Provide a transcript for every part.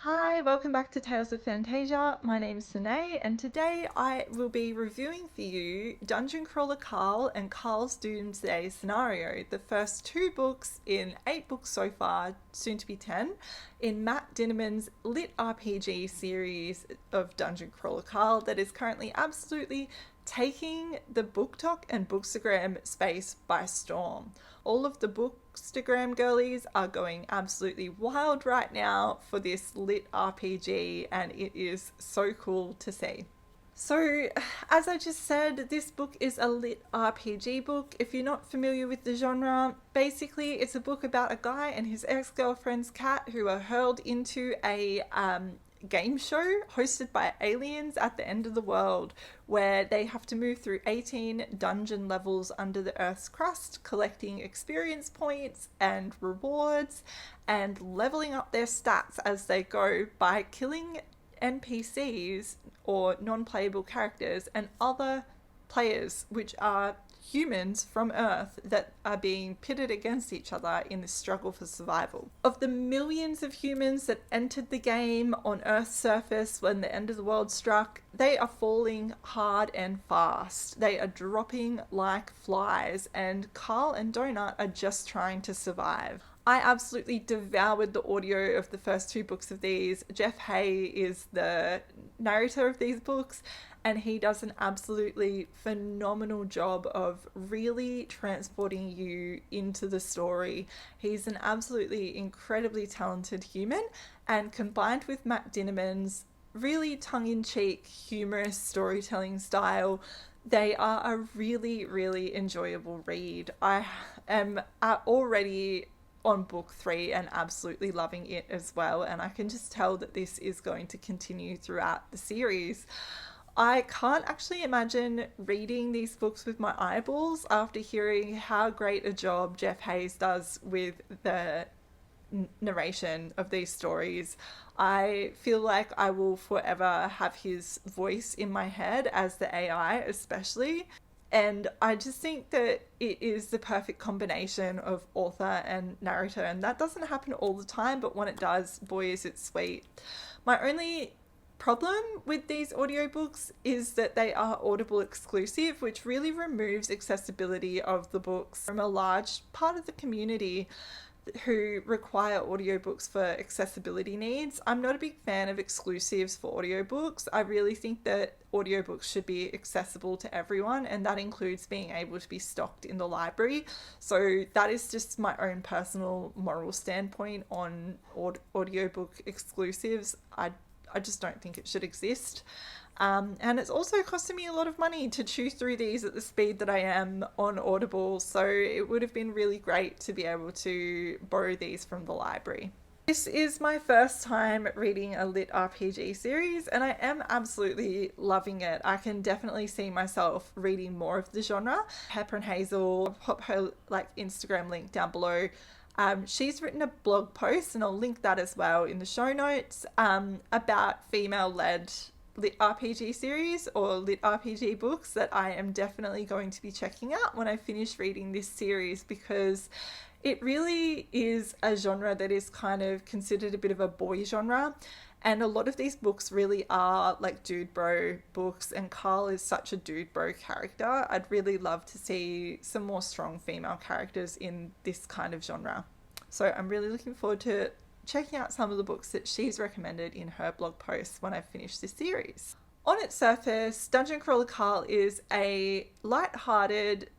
Hi, welcome back to Tales of Fantasia. My name is Sine, and today I will be reviewing for you Dungeon Crawler Carl and Carl's Doomsday Scenario, the first two books in 8 books so far, soon to be 10, in Matt Dinniman's lit RPG series of Dungeon Crawler Carl that is currently absolutely taking the BookTok and Bookstagram space by storm. All of the Bookstagram girlies are going absolutely wild right now for this lit RPG, and it is so cool to see. So, as I just said, this book is a lit RPG book. If you're not familiar with the genre, basically it's a book about a guy and his ex-girlfriend's cat who are hurled into a game show hosted by aliens at the end of the world, where they have to move through 18 dungeon levels under the Earth's crust, collecting experience points and rewards and leveling up their stats as they go by killing NPCs or non-playable characters and other players, which are humans from Earth that are being pitted against each other in this struggle for survival. Of the millions of humans that entered the game on Earth's surface when the end of the world struck, they are falling hard and fast. They are dropping like flies, and Carl and Donut are just trying to survive. I absolutely devoured the audio of the first two books of these. Jeff Hay is the narrator of these books, and he does an absolutely phenomenal job of really transporting you into the story. He's an absolutely incredibly talented human, and combined with Matt Dinniman's really tongue-in-cheek, humorous storytelling style, they are a really, really enjoyable read. I am already on book 3 and absolutely loving it as well, and I can just tell that this is going to continue throughout the series. I can't actually imagine reading these books with my eyeballs after hearing how great a job Jeff Hayes does with the narration of these stories. I feel like I will forever have his voice in my head as the AI, especially. And I just think that it is the perfect combination of author and narrator, and that doesn't happen all the time, but when it does, boy, is it sweet. My only problem with these audiobooks is that they are Audible exclusive, which really removes accessibility of the books from a large part of the community who require audiobooks for accessibility needs. I'm not a big fan of exclusives for audiobooks. I really think that audiobooks should be accessible to everyone, and that includes being able to be stocked in the library. So that is just my own personal moral standpoint on audiobook exclusives. I just don't think it should exist. And it's also costing me a lot of money to chew through these at the speed that I am on Audible, so it would have been really great to be able to borrow these from the library. This is my first time reading a lit RPG series, and I am absolutely loving it. I can definitely see myself reading more of the genre. Pepper and Hazel, I'll pop her Instagram link down below. She's written a blog post, and I'll link that as well in the show notes, about female-led lit RPG series or lit RPG books that I am definitely going to be checking out when I finish reading this series, because it really is a genre that is kind of considered a bit of a boy genre, and a lot of these books really are like dude bro books, and Carl is such a dude bro character. I'd really love to see some more strong female characters in this kind of genre. So I'm really looking forward to checking out some of the books that she's recommended in her blog posts when I finish this series. On its surface, Dungeon Crawler Carl is a light-hearted,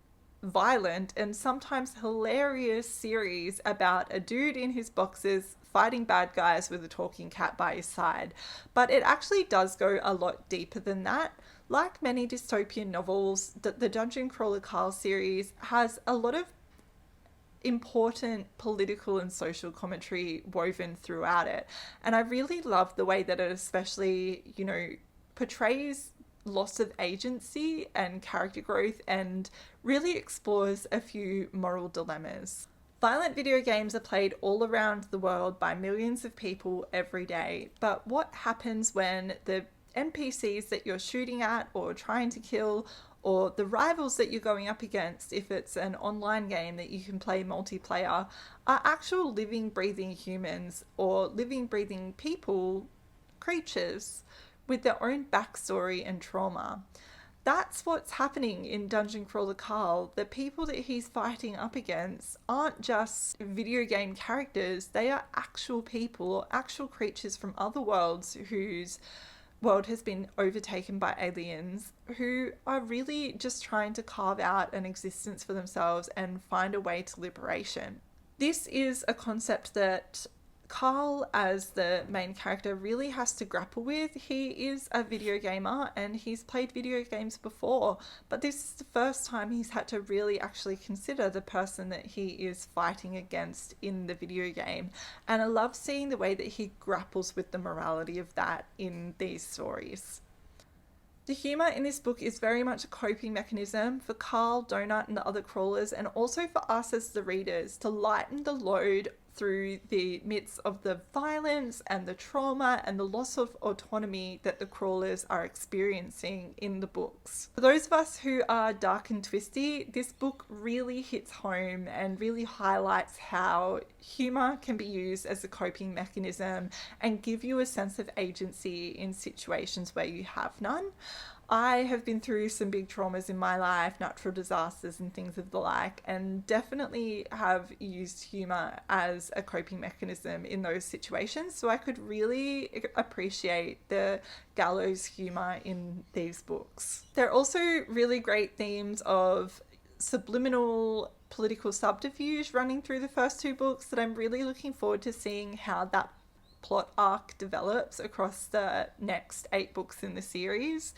violent, and sometimes hilarious series about a dude in his boxes fighting bad guys with a talking cat by his side. But it actually does go a lot deeper than that. Like many dystopian novels, the Dungeon Crawler Carl series has a lot of important political and social commentary woven throughout it. And I really love the way that it especially, portrays loss of agency and character growth and really explores a few moral dilemmas. Violent video games are played all around the world by millions of people every day, but what happens when the NPCs that you're shooting at or trying to kill or the rivals that you're going up against, if it's an online game that you can play multiplayer, are actual living, breathing humans or living, breathing people, creatures with their own backstory and trauma. That's what's happening in Dungeon Crawler Carl. The people that he's fighting up against aren't just video game characters, they are actual people or actual creatures from other worlds whose world has been overtaken by aliens who are really just trying to carve out an existence for themselves and find a way to liberation. This is a concept that Carl, as the main character, really has to grapple with. He is a video gamer and he's played video games before, but this is the first time he's had to really actually consider the person that he is fighting against in the video game. And I love seeing the way that he grapples with the morality of that in these stories. The humour in this book is very much a coping mechanism for Carl, Donut, and the other crawlers, and also for us as the readers to lighten the load through the midst of the violence and the trauma and the loss of autonomy that the crawlers are experiencing in the books. For those of us who are dark and twisty, this book really hits home and really highlights how humour can be used as a coping mechanism and give you a sense of agency in situations where you have none. I have been through some big traumas in my life, natural disasters and things of the like, and definitely have used humour as a coping mechanism in those situations. So I could really appreciate the gallows humour in these books. There are also really great themes of subliminal political subterfuge running through the first two books that I'm really looking forward to seeing how that plot arc develops across the next 8 books in the series.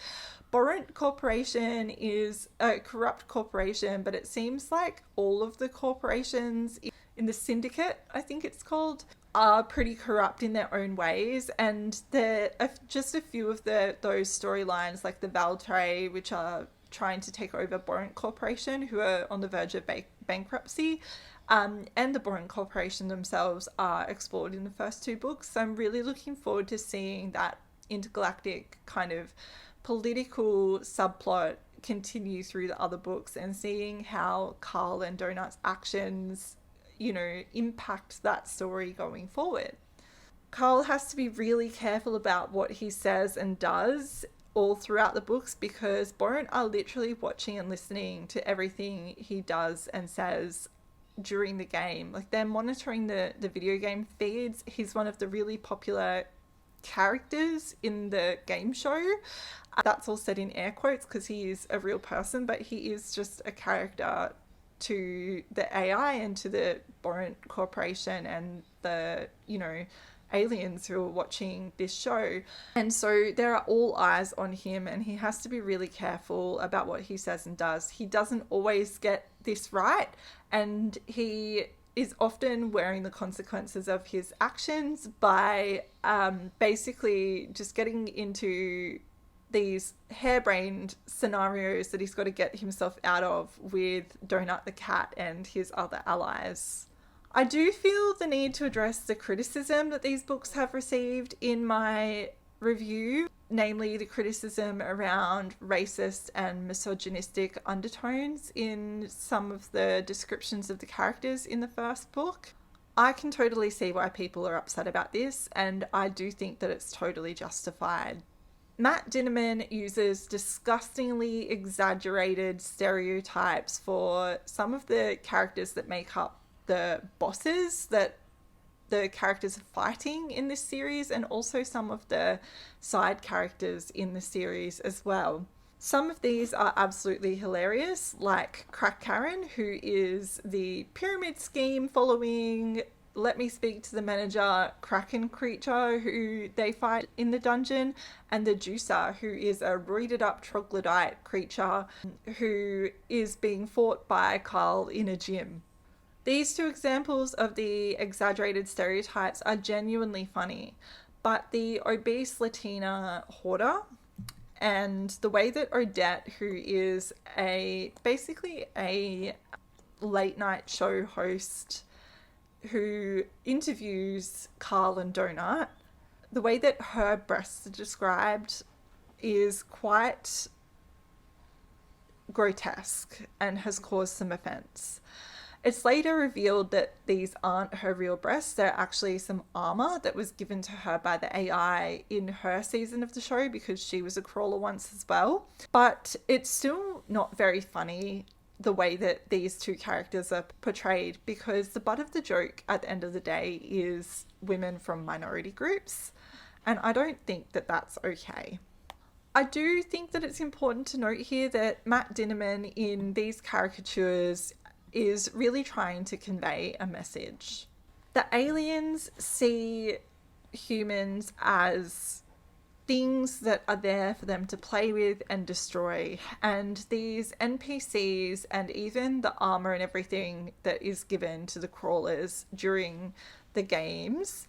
Borrent Corporation is a corrupt corporation, but it seems like all of the corporations in the syndicate, I think it's called, are pretty corrupt in their own ways. And there are just a few of those storylines, like the Valtray, which are trying to take over Borrent Corporation, who are on the verge of bankruptcy. And the Borrent Corporation themselves are explored in the first 2 books. So I'm really looking forward to seeing that intergalactic kind of political subplot continue through the other books and seeing how Carl and Donut's actions, impact that story going forward. Carl has to be really careful about what he says and does all throughout the books because Borrent are literally watching and listening to everything he does and says during the game. Like, they're monitoring the video game feeds. He's one of the really popular characters in the game show. That's all said in air quotes because he is a real person, but he is just a character to the AI and to the Borrent Corporation and the, aliens who are watching this show. And so there are all eyes on him and he has to be really careful about what he says and does. He doesn't always get this right and he is often wearing the consequences of his actions by basically just getting into these harebrained scenarios that he's got to get himself out of with Donut the cat and his other allies. I do feel the need to address the criticism that these books have received in my review, namely the criticism around racist and misogynistic undertones in some of the descriptions of the characters in the first book. I can totally see why people are upset about this, and I do think that it's totally justified. Matt Dinniman uses disgustingly exaggerated stereotypes for some of the characters that make up the bosses that the characters are fighting in this series, and also some of the side characters in the series as well. Some of these are absolutely hilarious, like Crack Karen, who is the pyramid scheme following Let Me Speak to the Manager Kraken creature who they fight in the dungeon, and the Juicer, who is a roided up troglodyte creature who is being fought by Carl in a gym. These 2 examples of the exaggerated stereotypes are genuinely funny, but the obese Latina hoarder and the way that Odette, who is basically a late night show host who interviews Carl and Donut, the way that her breasts are described is quite grotesque and has caused some offence. It's later revealed that these aren't her real breasts. They're actually some armor that was given to her by the AI in her season of the show because she was a crawler once as well. But it's still not very funny the way that these two characters are portrayed, because the butt of the joke at the end of the day is women from minority groups. And I don't think that that's okay. I do think that it's important to note here that Matt Dinniman in these caricatures is really trying to convey a message. The aliens see humans as things that are there for them to play with and destroy. And these NPCs and even the armor and everything that is given to the crawlers during the games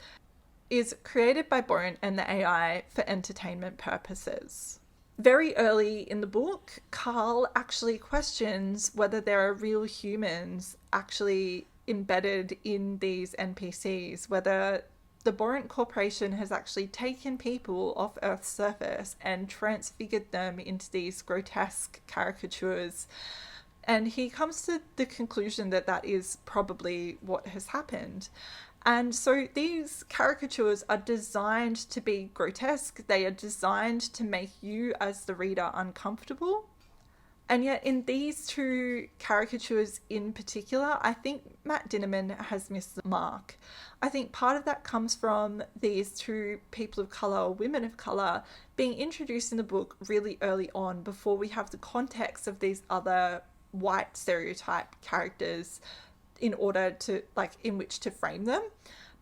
is created by Bone and the AI for entertainment purposes. Very early in the book, Carl actually questions whether there are real humans actually embedded in these NPCs, whether the Borant Corporation has actually taken people off Earth's surface and transfigured them into these grotesque caricatures. And he comes to the conclusion that that is probably what has happened. And so these caricatures are designed to be grotesque. They are designed to make you as the reader uncomfortable. And yet in these two caricatures in particular, I think Matt Dinniman has missed the mark. I think part of that comes from these two people of colour, or women of colour, being introduced in the book really early on before we have the context of these other white stereotype characters in order to, like, in which to frame them.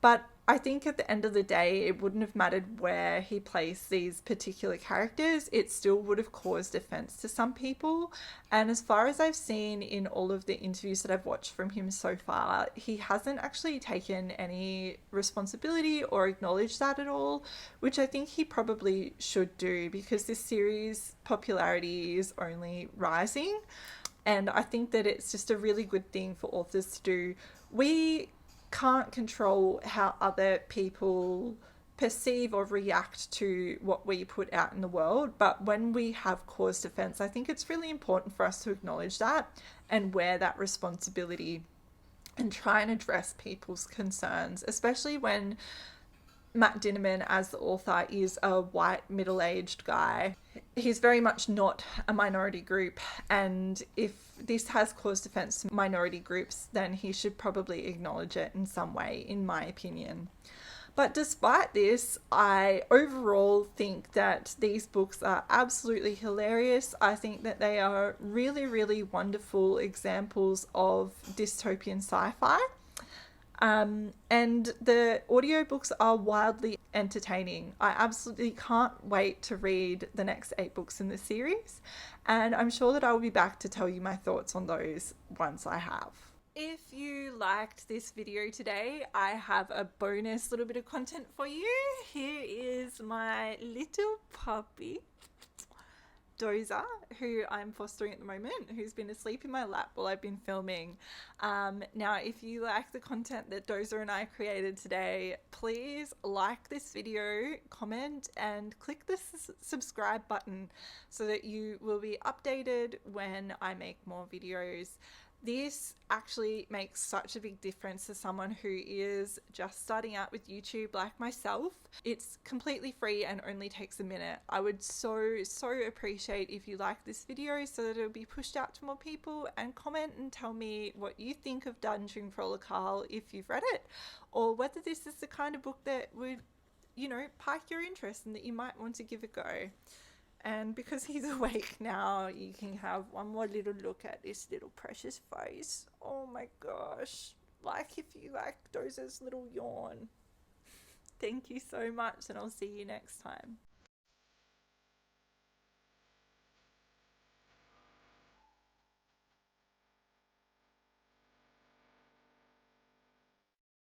But I think at the end of the day, it wouldn't have mattered where he placed these particular characters. It still would have caused offense to some people. And as far as I've seen in all of the interviews that I've watched from him so far, he hasn't actually taken any responsibility or acknowledged that at all, which I think he probably should do, because this series' popularity is only rising. And I think that it's just a really good thing for authors to do. We can't control how other people perceive or react to what we put out in the world, but when we have caused offense, I think it's really important for us to acknowledge that and wear that responsibility and try and address people's concerns, especially when Matt Dinniman, as the author, is a white middle-aged guy. He's very much not a minority group, and if this has caused offence to minority groups, then he should probably acknowledge it in some way, in my opinion. But despite this, I overall think that these books are absolutely hilarious. I think that they are really, really wonderful examples of dystopian sci-fi. And the audiobooks are wildly entertaining. I absolutely can't wait to read the next 8 books in the series, and I'm sure that I will be back to tell you my thoughts on those once I have. If you liked this video today, I have a bonus little bit of content for you. Here is my little puppy, Dozer, who I'm fostering at the moment, who's been asleep in my lap while I've been filming. Now, if you like the content that Dozer and I created today, please like this video, comment, and click the subscribe button so that you will be updated when I make more videos. This actually makes such a big difference to someone who is just starting out with YouTube like myself. It's completely free and only takes a minute. I would so appreciate if you like this video so that it'll be pushed out to more people, and comment and tell me what you think of Dungeon Crawler Carl if you've read it, or whether this is the kind of book that would, you know, pique your interest and that you might want to give a go. And because he's awake now, you can have one more little look at this little precious face. Oh my gosh. Like if you like Dozer's little yawn. Thank you so much, and I'll see you next time.